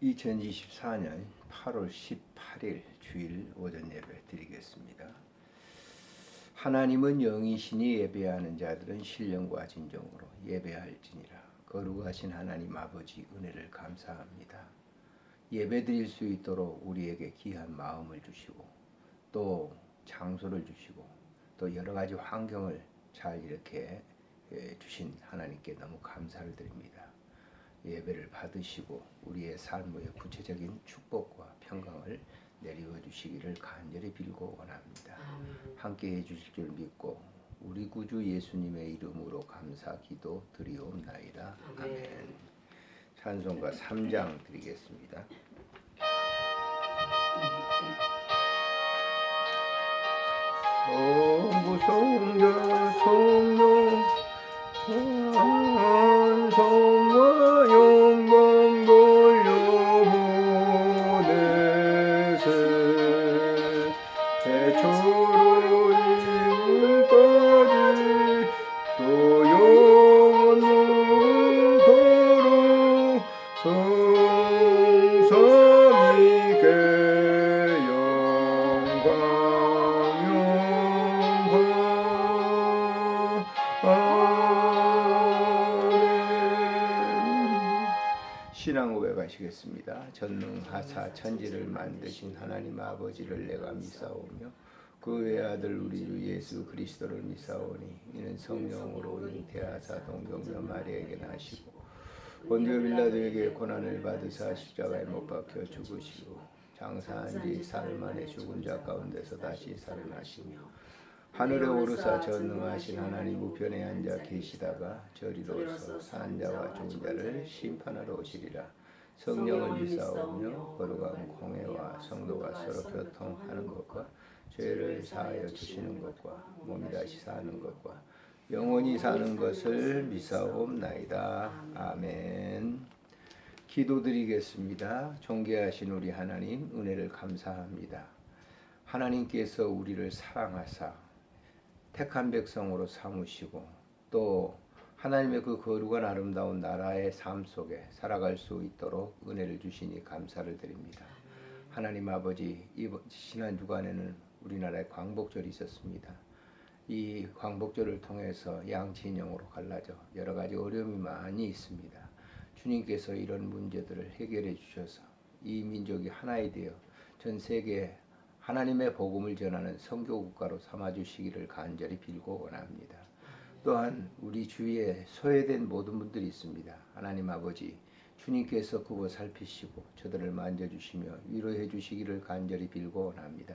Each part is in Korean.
2024년 8월 18일 주일 오전 예배 드리겠습니다. 하나님은 영이시니 예배하는 자들은 신령과 진정으로 예배할지니라. 거룩하신 하나님 아버지 은혜를 감사합니다. 예배 드릴 수 있도록 우리에게 귀한 마음을 주시고 또 장소를 주시고 또 여러 가지 환경을 잘 이렇게 주신 하나님께 너무 감사를 드립니다. 예배를 받으시고 우리의 삶의 구체적인 축복과 평강을 내리워 주시기를 간절히 빌고 원합니다. 함께 해주실 줄 믿고 우리 구주 예수님의 이름으로 감사 기도 드리옵나이다. 아멘. 찬송가 3장 드리겠습니다. 성부성자 성령 찬송과 영광 돌려보내세 태초로 지금까지 또 영원토록 성삼위께 영광 신앙 고백하시겠습니다. 전능하사 천지를 만드신 하나님 아버지를 내가 믿사오며 그 외아들 우리 주 예수 그리스도를 믿사오니 이는 성령으로 잉태하사 동정녀 마리아에게 나시고 본디오 빌라도에게 고난을 받으사 십자가에 못 박혀 죽으시고 장사한 지 사흘 만에 죽은 자 가운데서 다시 살아나시며 하늘에 오르사 전능하신 하나님 우편에 앉아 계시다가 저리로서 사는 자와 죽은 자를 심판하러 오시리라. 성령을 믿사오며 거룩한 공회와 성도가 서로 교통하는 것과 죄를 사하여 주시는 것과 몸이 다시 사는 것과 영원히 사는 것을 믿사옵나이다. 아멘. 기도드리겠습니다. 존귀하신 우리 하나님 은혜를 감사합니다. 하나님께서 우리를 사랑하사 택한 백성으로 삼으시고 또 하나님의 그 거룩한 아름다운 나라의 삶 속에 살아갈 수 있도록 은혜를 주시니 감사를 드립니다. 하나님 아버지, 이번 지난 주간에는 우리나라에 광복절이 있었습니다. 이 광복절을 통해서 양친형으로 갈라져 여러 가지 어려움이 많이 있습니다. 주님께서 이런 문제들을 해결해 주셔서 이 민족이 하나이 되어 전 세계에 하나님의 복음을 전하는 선교 국가로 삼아 주시기를 간절히 빌고 원합니다. 또한 우리 주위에 소외된 모든 분들이 있습니다. 하나님 아버지, 주님께서 그곳 살피시고 저들을 만져주시며 위로해 주시기를 간절히 빌고 원합니다.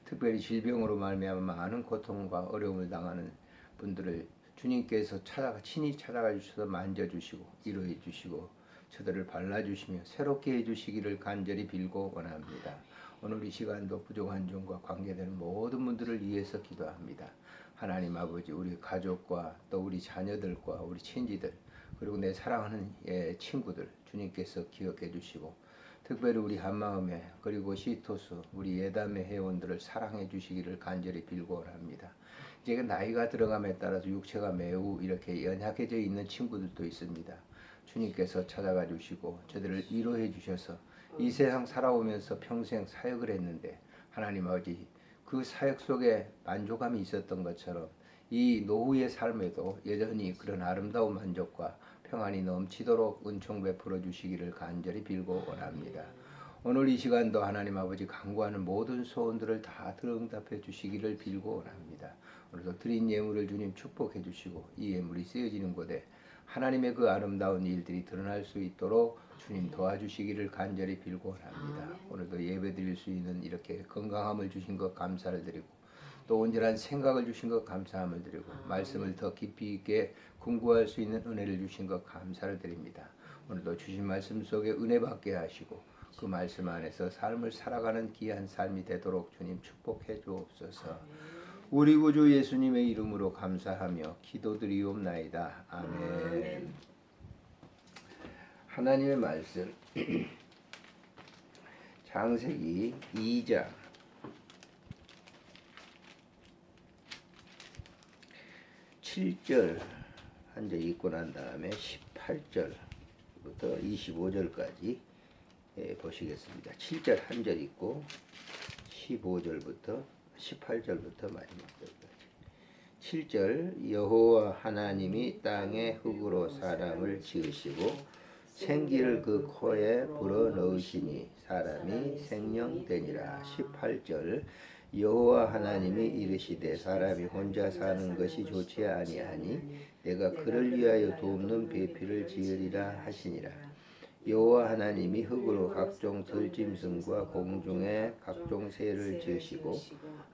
특별히 질병으로 말미암아 많은 고통과 어려움을 당하는 분들을 주님께서 친히 찾아가 주셔서 만져주시고 위로해 주시고 저들을 발라주시며 새롭게 해주시기를 간절히 빌고 원합니다. 오늘 이 시간도 부족한 점과 관계되는 모든 분들을 위해서 기도합니다. 하나님 아버지, 우리 가족과 또 우리 자녀들과 우리 친지들 그리고 내 사랑하는 친구들 주님께서 기억해 주시고 특별히 우리 한마음에 그리고 시토스 우리 예담의 회원들을 사랑해 주시기를 간절히 빌고 원합니다. 이제 나이가 들어감에 따라서 육체가 매우 이렇게 연약해져 있는 친구들도 있습니다. 주님께서 찾아가 주시고 저들을 위로해 주셔서 이 세상 살아오면서 평생 사역을 했는데 하나님 아버지 그 사역 속에 만족감이 있었던 것처럼 이 노후의 삶에도 여전히 그런 아름다운 만족과 평안이 넘치도록 은총 베풀어 주시기를 간절히 빌고 원합니다. 오늘 이 시간도 하나님 아버지 간구하는 모든 소원들을 다 응답해 주시기를 빌고 원합니다. 오늘도 드린 예물을 주님 축복해 주시고 이 예물이 쓰여지는 곳에 하나님의 그 아름다운 일들이 드러날 수 있도록 주님 도와주시기를 간절히 빌고 원합니다. 오늘도 예배 드릴 수 있는 이렇게 건강함을 주신 것 감사를 드리고 또 온전한 생각을 주신 것 감사함을 드리고 말씀을 더 깊이 있게 궁구할 수 있는 은혜를 주신 것 감사를 드립니다. 오늘도 주신 말씀 속에 은혜 받게 하시고 그 말씀 안에서 삶을 살아가는 귀한 삶이 되도록 주님 축복해 주옵소서. 우리 구주 예수님의 이름으로 감사하며 기도드리옵나이다. 아멘. 하나님의 말씀 창세기 2장 7절 한 절 읽고 난 다음에 18절부터 25절까지 보시겠습니다. 7절 한 절 있고 15절부터 18절부터 마지막 절까지. 7절 여호와 하나님이 땅에 흙으로 사람을 지으시고 생기를 그 코에 불어넣으시니 사람이 생명되니라. 18절 여호와 하나님이 이르시되 사람이 혼자 사는 것이 좋지 아니하니 내가 그를 위하여 돕는 배필을 지으리라 하시니라. 여호와 하나님이 흙으로 각종 들짐승과 공중의 각종 새를 지으시고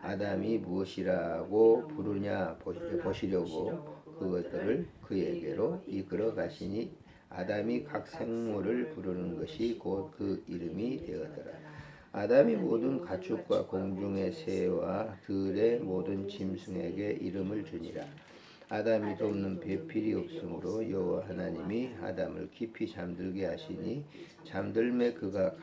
아담이 무엇이라고 부르냐 보시려고 그것들을 그에게로 이끌어 가시니 아담이 각 생물을 부르는 것이 곧 그 이름이 되었더라. 아담이 모든 가축과 공중의 새와 들의 모든 짐승에게 이름을 주니라. 아담이 돕는 배필이 없으므로 여호와 하나님이 아담을 깊이 잠들게 하시니 잠들매 그가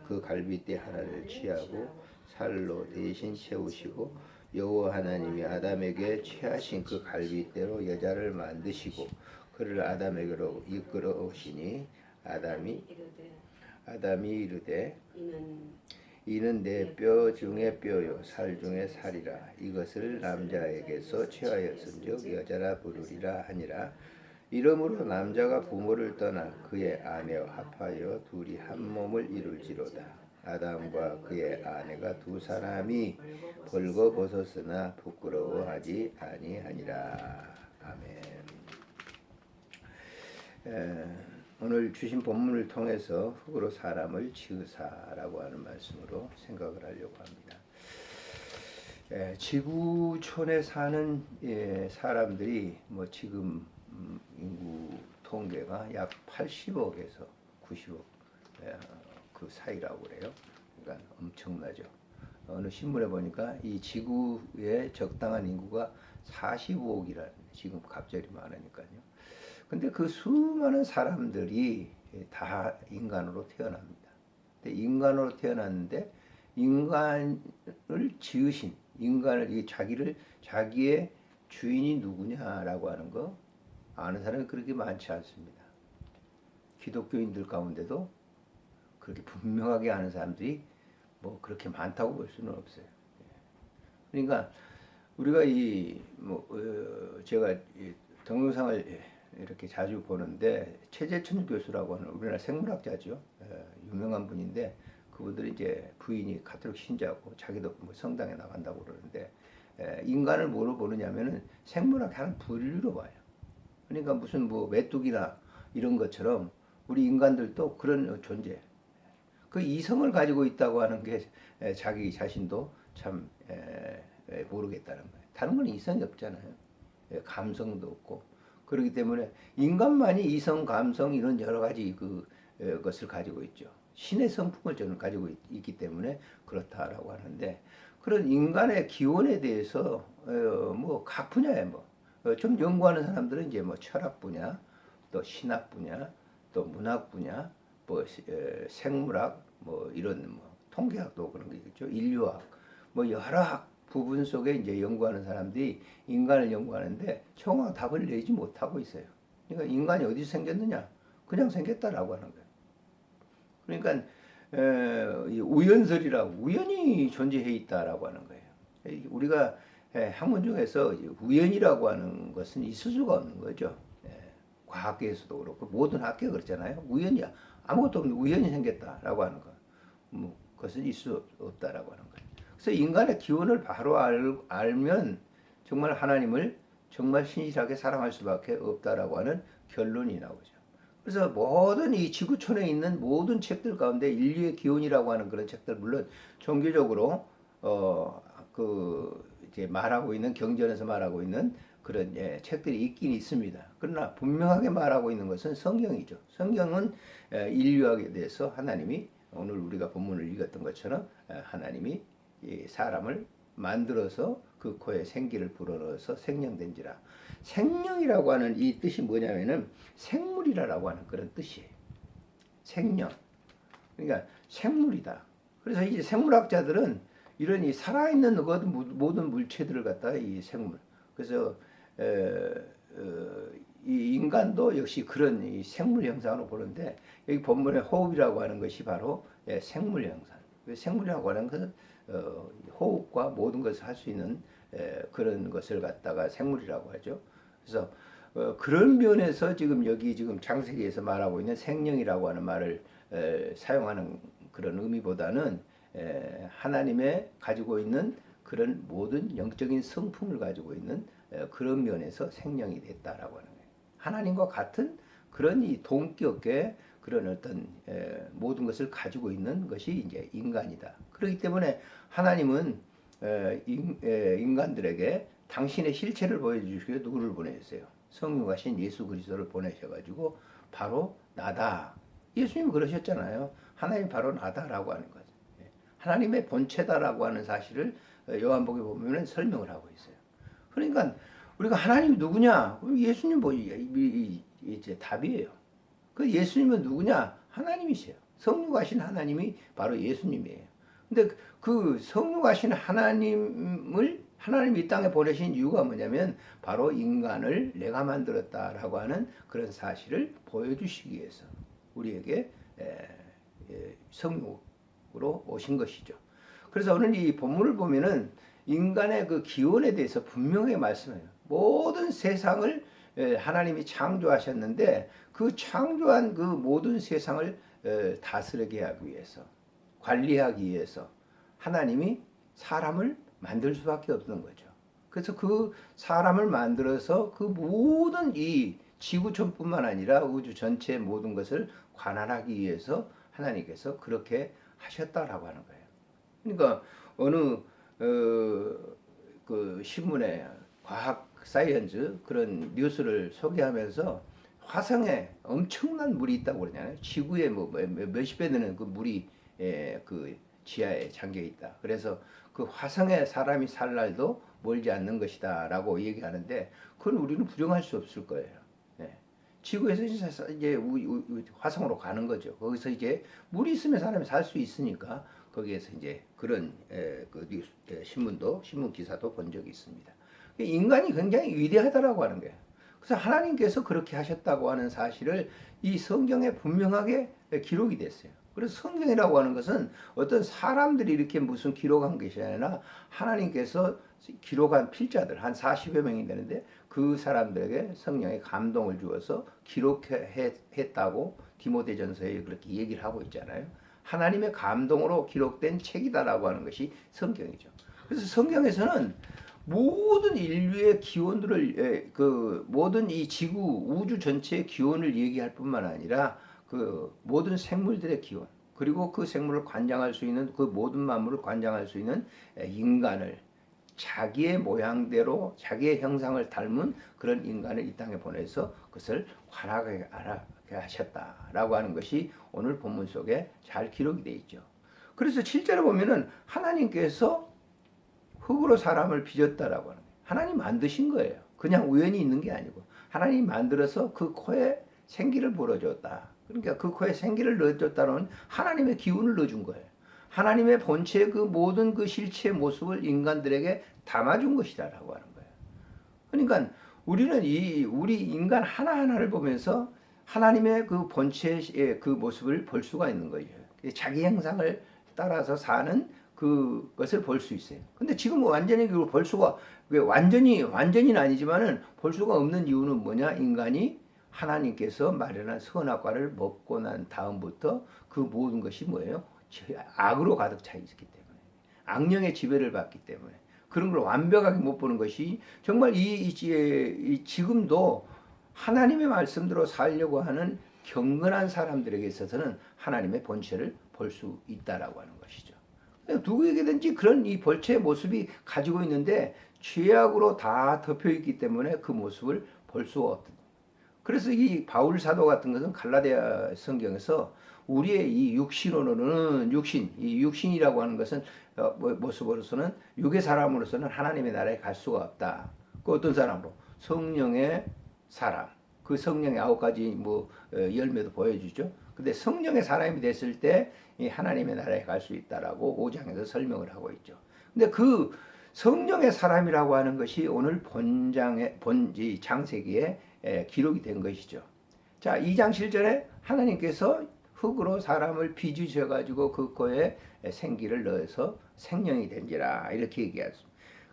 그 갈빗대 하나를 취하고 살로 대신 채우시고 여호와 하나님이 아담에게 취하신 그 갈빗대로 여자를 만드시고 그를 아담에게로 이끌어 오시니 아담이 이르되 이는 내 뼈 중에 뼈요 살 중에 살이라. 이것을 남자에게서 취하였은즉 여자라 부르리라 하니라. 이러므로 남자가 부모를 떠나 그의 아내와 합하여 둘이 한 몸을 이룰지로다. 아담과 그의 아내가 두 사람이 벌거벗었으나 부끄러워하지 아니하니라. 아멘. 오늘 주신 본문을 통해서 흙으로 사람을 지으사라고 하는 말씀으로 생각을 하려고 합니다. 지구촌에 사는 사람들이 뭐 지금 인구 통계가 약 80억에서 90억 그 사이라고 그래요. 그러니까 엄청나죠. 어느 신문에 보니까 이 지구의 적당한 인구가 45억이라는 지금 갑자기 많으니까요. 근데 그 수많은 사람들이 다 인간으로 태어납니다. 근데 인간으로 태어났는데 인간을 지으신 인간을 자기의 주인이 누구냐라고 하는 거 아는 사람이 그렇게 많지 않습니다. 기독교인들 가운데도 그렇게 분명하게 아는 사람들이 뭐 그렇게 많다고 볼 수는 없어요. 그러니까 우리가 제가 동영상을 이렇게 자주 보는데 최재천 교수라고 하는 우리나라 생물학자죠. 유명한 분인데 그분들이 이제 부인이 가톨릭 신자고 자기도 뭐 성당에 나간다고 그러는데 인간을 뭐로 보느냐면은 생물학 하는 분류로 봐요. 그러니까 무슨 뭐 메뚜기나 이런 것처럼 우리 인간들도 그런 존재. 그 이성을 가지고 있다고 하는 게 자기 자신도 참 모르겠다는 거예요. 다른 건 이성이 없잖아요. 감성도 없고. 그렇기 때문에 인간만이 이성, 감성 이런 여러 가지 것을 가지고 있죠. 신의 성품을 저는 가지고 있기 때문에 그렇다라고 하는데 그런 인간의 기원에 대해서 뭐 각 분야에 좀 연구하는 사람들은 이제 뭐 철학 분야, 또 신학 분야, 또 문학 분야, 뭐 생물학, 뭐 이런 뭐 통계학도 그런 게 있죠. 인류학, 뭐 여러 학 부분 속에 이제 연구하는 사람들이 인간을 연구하는데 정확한 답을 내지 못하고 있어요. 그러니까 인간이 어디서 생겼느냐? 그냥 생겼다라고 하는 거예요. 그러니까 우연설이라고 우연히 존재해 있다라고 하는 거예요. 우리가 학문 중에서 우연이라고 하는 것은 있을 수가 없는 거죠. 과학계에서도 그렇고 모든 학계가 그렇잖아요. 우연이야. 아무것도 없는 우연히 생겼다라고 하는 거. 뭐 그것은 있을 수 없다라고 하는 거예요. 그래서 인간의 기원을 바로 알면 정말 하나님을 정말 신실하게 사랑할 수밖에 없다라고 하는 결론이 나오죠. 그래서 모든 이 지구촌에 있는 모든 책들 가운데 인류의 기원이라고 하는 그런 책들 물론 종교적으로 이제 말하고 있는 경전에서 말하고 있는 그런 책들이 있긴 있습니다. 그러나 분명하게 말하고 있는 것은 성경이죠. 성경은 인류학에 대해서 하나님이 오늘 우리가 본문을 읽었던 것처럼 하나님이 이 사람을 만들어서 그 코에 생기를 불어넣어서 생명된지라. 생명이라고 하는 이 뜻이 뭐냐면은 생물이라고 하는 그런 뜻이에요. 생명. 그러니까 생물이다. 그래서 이제 생물학자들은 이런 이 살아있는 모든 물체들을 갖다가 이 생물. 그래서 이 인간도 역시 그런 이 생물 형상으로 보는데 여기 본문의 호흡이라고 하는 것이 바로 생물 형상. 생물이라고 하는 것은 호흡과 모든 것을 할 수 있는 그런 것을 갖다가 생물이라고 하죠. 그래서 그런 면에서 지금 여기 지금 창세기에서 말하고 있는 생명이라고 하는 말을 사용하는 그런 의미보다는 하나님의 가지고 있는 그런 모든 영적인 성품을 가지고 있는 그런 면에서 생명이 됐다라고 하는 거예요. 하나님과 같은 그런 이 동격의 그런 어떤 모든 것을 가지고 있는 것이 이제 인간이다. 그렇기 때문에 하나님은 인간들에게 당신의 실체를 보여주시기 위해 누구를 보내셨어요? 성육하신 예수 그리스도를 보내셔가지고 바로 나다. 예수님 그러셨잖아요. 하나님 바로 나다라고 하는 거죠. 하나님의 본체다라고 하는 사실을 요한복음에 보면 설명을 하고 있어요. 그러니까 우리가 하나님이 누구냐? 예수님 이제 답이에요. 그 예수님은 누구냐? 하나님이세요. 성육하신 하나님이 바로 예수님이에요. 근데 그 성육하신 하나님이 이 땅에 보내신 이유가 뭐냐면 바로 인간을 내가 만들었다라고 하는 그런 사실을 보여주시기 위해서 우리에게 성육으로 오신 것이죠. 그래서 오늘 이 본문을 보면은 인간의 그 기원에 대해서 분명히 말씀해요. 모든 세상을 하나님이 창조하셨는데 그 창조한 그 모든 세상을 다스리게 하기 위해서 관리하기 위해서 하나님이 사람을 만들 수밖에 없는 거죠. 그래서 그 사람을 만들어서 그 모든 이 지구촌뿐만 아니라 우주 전체의 모든 것을 관할하기 위해서 하나님께서 그렇게 하셨다라고 하는 거예요. 그러니까 어느 그 신문에 과학 사이언스 그런 뉴스를 소개하면서 화성에 엄청난 물이 있다고 그러잖아요. 지구에 뭐 몇십 배 되는 그 물이 그 지하에 잠겨 있다. 그래서 그 화성에 사람이 살 날도 멀지 않는 것이다라고 얘기하는데 그건 우리는 부정할 수 없을 거예요. 지구에서 이제 화성으로 가는 거죠. 거기서 이제 물이 있으면 사람이 살 수 있으니까 거기에서 이제 그런 그 뉴스, 신문 기사도 본 적이 있습니다. 인간이 굉장히 위대하다라고 하는 거예요. 그래서 하나님께서 그렇게 하셨다고 하는 사실을 이 성경에 분명하게 기록이 됐어요. 그래서 성경이라고 하는 것은 어떤 사람들이 이렇게 무슨 기록한 것이 아니라 하나님께서 기록한 필자들 한 40여 명이 되는데 그 사람들에게 성령의 감동을 주어서 기록했다고 디모데전서에 그렇게 얘기를 하고 있잖아요. 하나님의 감동으로 기록된 책이다라고 하는 것이 성경이죠. 그래서 성경에서는 모든 인류의 기원들을 그 모든 이 지구 우주 전체의 기원을 얘기할 뿐만 아니라 그 모든 생물들의 기원 그리고 그 생물을 관장할 수 있는 그 모든 만물을 관장할 수 있는 인간을 자기의 모양대로 자기의 형상을 닮은 그런 인간을 이 땅에 보내서 그것을 관하게 하셨다라고 하는 것이 오늘 본문 속에 잘 기록이 되어 있죠. 그래서 실제로 보면은 하나님께서 흙으로 사람을 빚었다라고 하는 거예요. 하나님 만드신 거예요. 그냥 우연히 있는 게 아니고 하나님 만들어서 그 코에 생기를 불어줬다. 그러니까 그 코에 생기를 넣어줬다는 하나님의 기운을 넣어준 거예요. 하나님의 본체의 그 모든 그 실체의 모습을 인간들에게 담아준 것이다라고 하는 거예요. 그러니까 우리는 우리 인간 하나하나를 보면서 하나님의 그 본체의 그 모습을 볼 수가 있는 거예요. 자기 형상을 따라서 사는 그것을 볼 수 있어요. 근데 지금 완전히 볼 수가 완전히는 아니지만은 볼 수가 없는 이유는 뭐냐? 인간이 하나님께서 마련한 선악과를 먹고 난 다음부터 그 모든 것이 뭐예요? 악으로 가득 차 있기 때문에 악령의 지배를 받기 때문에 그런 걸 완벽하게 못 보는 것이 정말 지금도 하나님의 말씀대로 살려고 하는 경건한 사람들에게 있어서는 하나님의 본체를 볼 수 있다라고 하는 것이죠. 누구에게든지 그런 이 본체의 모습이 가지고 있는데 죄악으로 다 덮여 있기 때문에 그 모습을 볼 수가 없다. 그래서 이 바울 사도 같은 것은 갈라디아 성경에서 우리의 이 육신으로는 이 육신이라고 하는 것은 모습으로서는 육의 사람으로서는 하나님의 나라에 갈 수가 없다. 그 어떤 사람으로 성령의 사람, 그 성령의 9가지 열매도 보여주죠. 근데 성령의 사람이 됐을 때 이 하나님의 나라에 갈 수 있다라고 5장에서 설명을 하고 있죠. 근데 그 성령의 사람이라고 하는 것이 오늘 창세기에 기록이 된 것이죠. 자, 2장 7절에 하나님께서 흙으로 사람을 빚으셔 가지고 그 코에 생기를 넣어서 생명이 된지라 이렇게 얘기했습니다.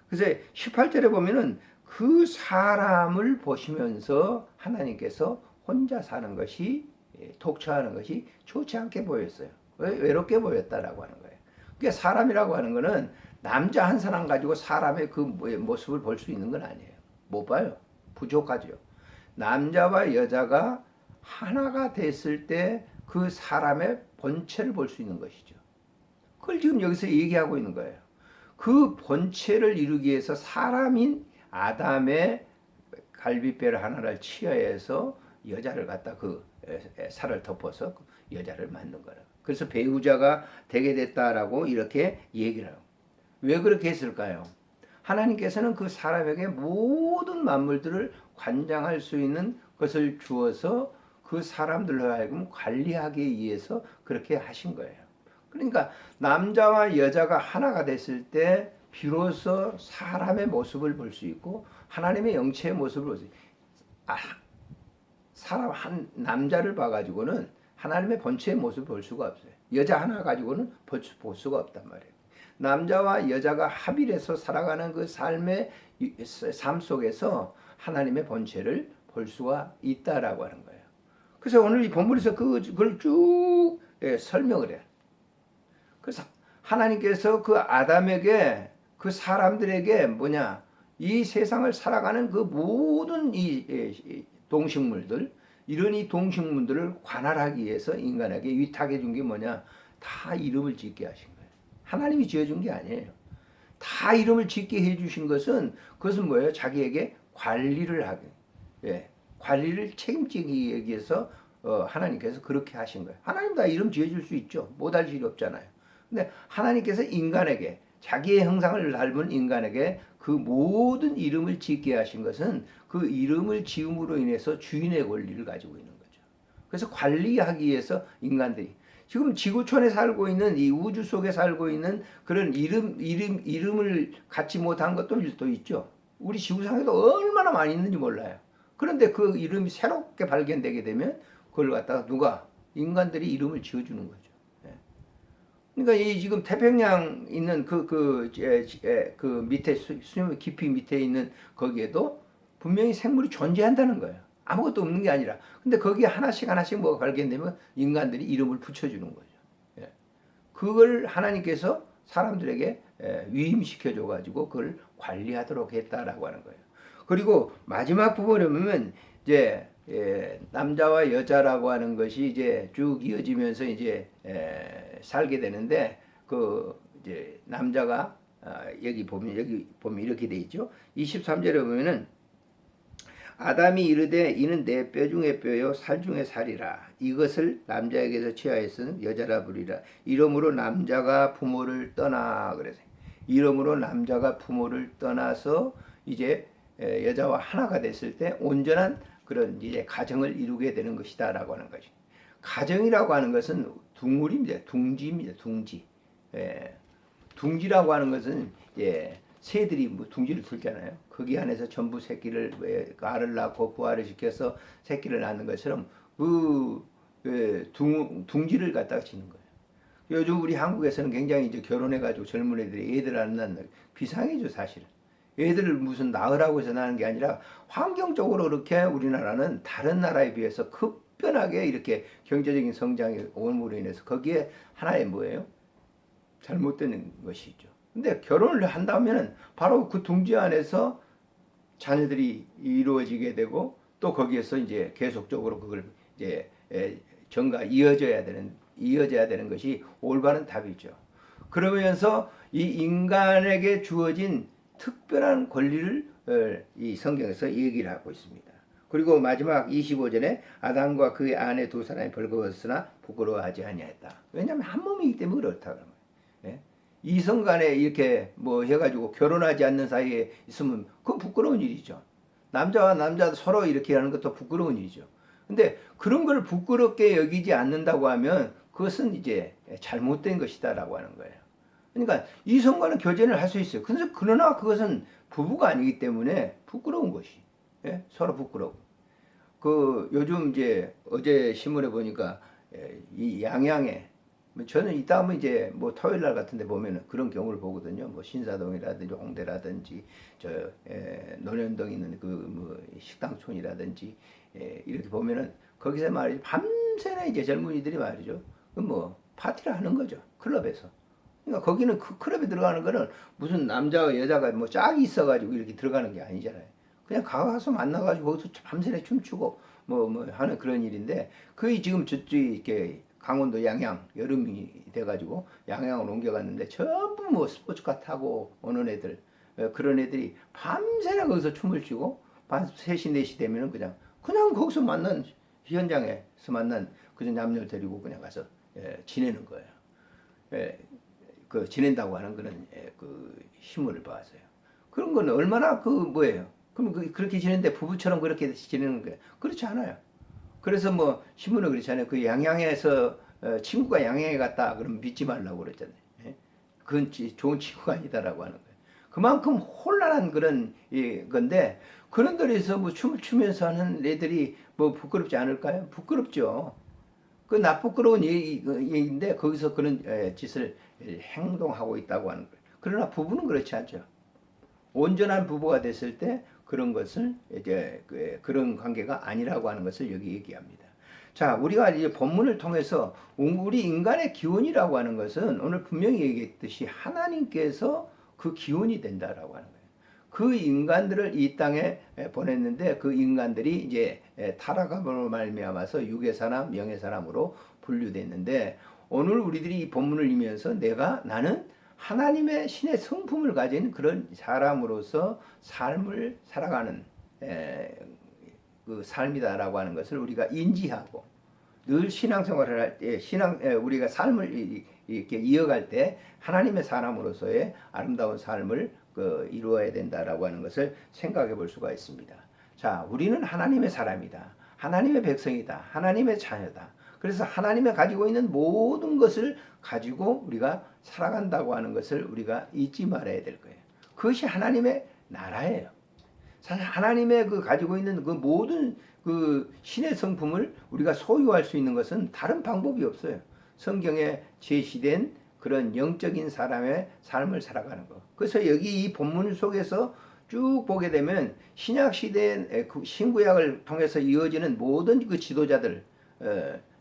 그래서 18절에 보면은 그 사람을 보시면서 하나님께서 혼자 사는 것이 독처하는 것이 좋지 않게 보였어요. 외롭게 보였다라고 하는 거예요. 그러니까 사람이라고 하는 거는 남자 한 사람 가지고 사람의 그 모습을 볼 수 있는 건 아니에요. 못 봐요. 부족하죠. 남자와 여자가 하나가 됐을 때 그 사람의 본체를 볼 수 있는 것이죠. 그걸 지금 여기서 얘기하고 있는 거예요. 그 본체를 이루기 위해서 사람인 아담의 갈비뼈를 하나를 치어해서 여자를 갖다 그 살을 덮어서 여자를 만든 거라. 그래서 배우자가 되게 됐다라고 이렇게 얘기를 하고. 왜 그렇게 했을까요? 하나님께서는 그 사람에게 모든 만물들을 관장할 수 있는 것을 주어서 그 사람들로 하여금 관리하기 위해서 그렇게 하신 거예요. 그러니까 남자와 여자가 하나가 됐을 때 비로소 사람의 모습을 볼 수 있고 하나님의 영체의 모습을 볼 수 있고 사람 한 남자를 봐가지고는 하나님의 본체의 모습을 볼 수가 없어요. 여자 하나 가지고는 볼 수가 없단 말이에요. 남자와 여자가 합일해서 살아가는 그 삶의 삶 속에서 하나님의 본체를 볼 수가 있다라고 하는 거예요. 그래서 오늘 이 본문에서 그걸 쭉 설명을 해요. 그래서 하나님께서 그 아담에게 그 사람들에게 이 세상을 살아가는 그 모든 이 동식물들 이런 이 동식물들을 관할하기 위해서 인간에게 위탁해 준 게 다 이름을 짓게 하신 거예요. 하나님이 지어준 게 아니에요. 다 이름을 짓게 해주신 것은 그것은 뭐예요? 자기에게 관리를 하게, 관리를 책임지기 위해서 하나님께서 그렇게 하신 거예요. 하나님 다 이름 지어줄 수 있죠. 못할 일이 없잖아요. 근데 하나님께서 인간에게 자기의 형상을 닮은 인간에게 그 모든 이름을 짓게 하신 것은 그 이름을 지음으로 인해서 주인의 권리를 가지고 있는 거죠. 그래서 관리하기 위해서 인간들이 지금 지구촌에 살고 있는 이 우주 속에 살고 있는 그런 이름을 갖지 못한 것도 있죠. 우리 지구상에도 얼마나 많이 있는지 몰라요. 그런데 그 이름이 새롭게 발견되게 되면 그걸 갖다가 누가 인간들이 이름을 지어주는 거죠. 그러니까 이 지금 태평양 있는 그 밑에 수면 깊이 밑에 있는 거기에도 분명히 생물이 존재한다는 거예요. 아무것도 없는 게 아니라. 근데 거기에 하나씩 뭐가 발견되면 인간들이 이름을 붙여주는 거죠. 그걸 하나님께서 사람들에게 위임시켜 줘가지고 그걸 관리하도록 했다라고 하는 거예요. 그리고 마지막 부분에 보면 이제 남자와 여자라고 하는 것이 이제 쭉 이어지면서 이제 살게 되는데 그 이제 남자가 여기 보면 이렇게 돼 있죠. 23절에 보면은 아담이 이르되 이는 내 뼈 중에 뼈요 살 중에 살이라 이것을 남자에게서 취하였으니 여자라 부리라 이러므로 남자가 부모를 떠나 그래서 이러므로 남자가 부모를 떠나서 이제 여자와 하나가 됐을 때 온전한 그런 이제 가정을 이루게 되는 것이다라고 하는 거죠. 가정이라고 하는 것은 둥물입니다. 둥지입니다. 둥지. 둥지라고 하는 것은 새들이 둥지를 틀잖아요. 거기 안에서 전부 새끼를 알을 낳고 부화를 시켜서 새끼를 낳는 것처럼 둥지를 갖다가 짓는 거예요. 요즘 우리 한국에서는 굉장히 이제 결혼해가지고 젊은 애들이 애들 안 낳는 비상이죠 사실은. 애들을 무슨 낳으라고 해서 낳는 게 아니라 환경적으로 그렇게 우리나라는 다른 나라에 비해서 급변하게 이렇게 경제적인 성장이 온으로 인해서 거기에 하나의 잘못된 것이죠. 근데 결혼을 한다면 바로 그 둥지 안에서 자녀들이 이루어지게 되고 또 거기에서 이제 계속적으로 그걸 이제 이어져야 되는 것이 올바른 답이죠. 그러면서 이 인간에게 주어진 특별한 권리를 이 성경에서 얘기를 하고 있습니다. 그리고 마지막 25절에 아담과 그의 아내 두 사람이 벌거벗으나 부끄러워하지 아니하였다. 왜냐하면 한 몸이기 때문에 그렇다. 이성 간에 이렇게 해가지고 결혼하지 않는 사이에 있으면 그건 부끄러운 일이죠. 남자와 남자 서로 이렇게 하는 것도 부끄러운 일이죠. 근데 그런 걸 부끄럽게 여기지 않는다고 하면 그것은 이제 잘못된 것이다라고 하는 거예요. 그러니까 이성과는 교제를 할 수 있어요. 그러나 그것은 부부가 아니기 때문에 부끄러운 것이. 서로 부끄러워. 그 요즘 이제 어제 신문에 보니까 이 양양에 저는 이따 하면 이제 뭐 토요일 날 같은데 보면은 그런 경우를 보거든요. 뭐 신사동이라든지 홍대라든지 저 논현동 있는 그 뭐 식당촌이라든지 이렇게 보면은 거기서 말이죠 밤새나 이제 젊은이들이 말이죠 그 뭐 파티를 하는 거죠 클럽에서. 그러니까 거기는 그 클럽에 들어가는 거는 무슨 남자와 여자가 뭐 짝이 있어가지고 이렇게 들어가는 게 아니잖아요. 그냥 가서 만나가지고 거기서 밤새내 춤추고 뭐 하는 그런 일인데 그게 지금 저쪽 이렇게 강원도 양양 여름이 돼가지고 양양으로 옮겨갔는데 전부 뭐 스포츠카 타고 오는 애들 그런 애들이 밤새나 거기서 춤을 추고 밤 3시 4시 되면은 그냥 거기서 만난 현장에서 만난 그냥 남녀를 데리고 그냥 가서 지내는 거예요. 그 지낸다고 하는 그런 그 신문을 봤어요. 그런 거는 얼마나 그 뭐예요? 그럼 그렇게 지내는데 부부처럼 그렇게 지내는 거예요? 그렇지 않아요. 그래서 뭐 신문은 그렇잖아요. 그 양양에서 친구가 양양에 갔다 그러면 믿지 말라고 그랬잖아요. 그건 좋은 친구가 아니다라고 하는 거예요. 그만큼 혼란한 그런 건데 그런 데에서 뭐 춤을 추면서 하는 애들이 뭐 부끄럽지 않을까요? 부끄럽죠. 그 부끄러운 얘기인데 거기서 그런 짓을 행동하고 있다고 하는 거예요. 그러나 부부는 그렇지 않죠. 온전한 부부가 됐을 때 그런 것을 이제 그런 관계가 아니라고 하는 것을 여기 얘기합니다. 자, 우리가 이제 본문을 통해서 우리 인간의 기원이라고 하는 것은 오늘 분명히 얘기했듯이 하나님께서 그 기원이 된다라고 하는 거예요. 그 인간들을 이 땅에 보냈는데 그 인간들이 이제 타락함으로 말미암아서 유괴사람, 명예사람으로 분류됐는데 오늘 우리들이 이 본문을 읽으면서 나는 하나님의 신의 성품을 가진 그런 사람으로서 삶을 살아가는 그 삶이다라고 하는 것을 우리가 인지하고 늘 신앙생활을 할 때 우리가 삶을 이렇게 이어갈 때 하나님의 사람으로서의 아름다운 삶을 이루어야 된다라고 하는 것을 생각해 볼 수가 있습니다. 자, 우리는 하나님의 사람이다. 하나님의 백성이다. 하나님의 자녀다. 그래서 하나님이 가지고 있는 모든 것을 가지고 우리가 살아간다고 하는 것을 우리가 잊지 말아야 될 거예요. 그것이 하나님의 나라예요. 하나님의 그 가지고 있는 그 모든 그 신의 성품을 우리가 소유할 수 있는 것은 다른 방법이 없어요. 성경에 제시된 그런 영적인 사람의 삶을 살아가는 것. 그래서 여기 이 본문 속에서 쭉 보게 되면 신약 시대의 신구약을 통해서 이어지는 모든 그 지도자들,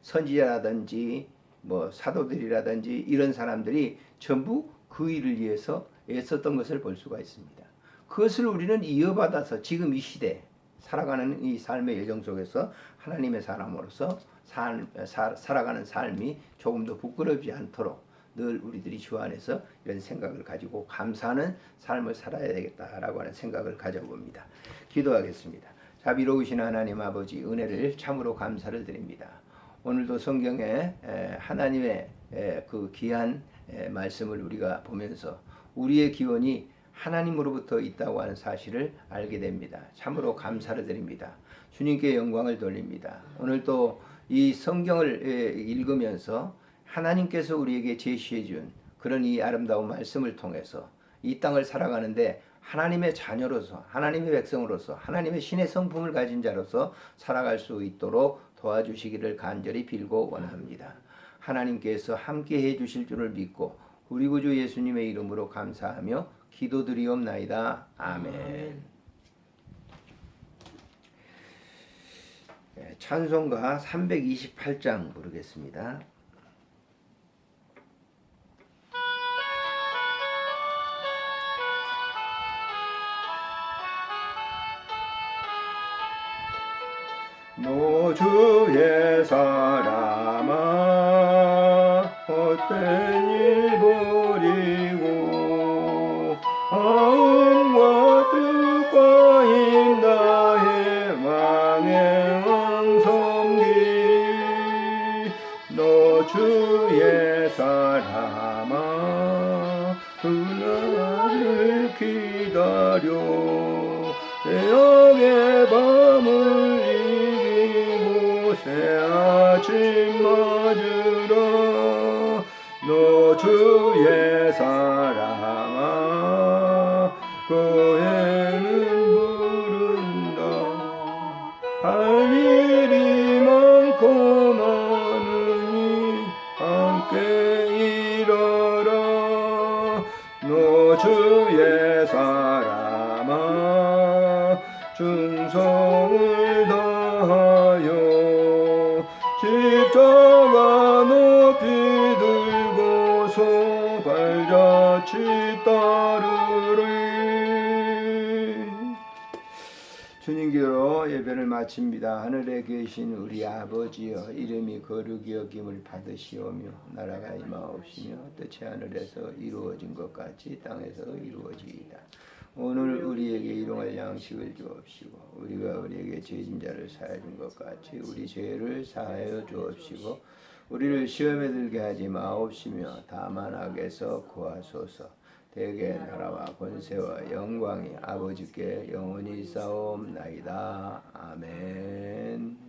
선지자라든지 뭐 사도들이라든지 이런 사람들이 전부 그 일을 위해서 애썼던 것을 볼 수가 있습니다. 그것을 우리는 이어받아서 지금 이 시대 살아가는 이 삶의 여정 속에서 하나님의 사람으로서 살아가는 삶이 조금 더 부끄럽지 않도록 늘 우리들이 주 안에서 이런 생각을 가지고 감사하는 삶을 살아야 되겠다라고 하는 생각을 가져봅니다. 기도하겠습니다. 자비로우신 하나님 아버지 은혜를 참으로 감사를 드립니다. 오늘도 성경에 하나님의 그 귀한 말씀을 우리가 보면서 우리의 기원이 하나님으로부터 있다고 하는 사실을 알게 됩니다. 참으로 감사를 드립니다. 주님께 영광을 돌립니다. 오늘도 이 성경을 읽으면서 하나님께서 우리에게 제시해 준 그런 이 아름다운 말씀을 통해서 이 땅을 살아가는데 하나님의 자녀로서 하나님의 백성으로서 하나님의 신의 성품을 가진 자로서 살아갈 수 있도록 도와주시기를 간절히 빌고 원합니다. 하나님께서 함께 해 주실 줄을 믿고 우리 구주 예수님의 이름으로 감사하며 기도드리옵나이다. 아멘. 찬송가 328장 부르겠습니다. 노주의 사람아 헛된 일 버리고 아음과 뜻과 인다해 망행왕 섬기 노주의 사람아 그날을 기다려 대역의 밤을 새 아침 맞으러 너 주의 사랑아 고해는 부른다. 이르러 너 주의 사람아 충성을 다하여 십자가 높이 들고서 발자취 따르리. 주님께로 예배를 마칩니다. 하늘에 계신 우리 아버지여, 이름이 거룩히 여김을 받으시오며 나라가 임하옵시며 뜻이 하늘에서 이루어진 것 같이 땅에서 이루어지이다. 오늘 우리에게 일용할 양식을 주옵시고 우리가 우리에게 죄진 자를 사하여 준 것 같이 우리 죄를 사하여 주옵시고 우리를 시험에 들게 하지 마옵시며 다만 악에서 구하소서. 대개 나라와 권세와 영광이 아버지께 영원히 있사옵나이다. 아멘.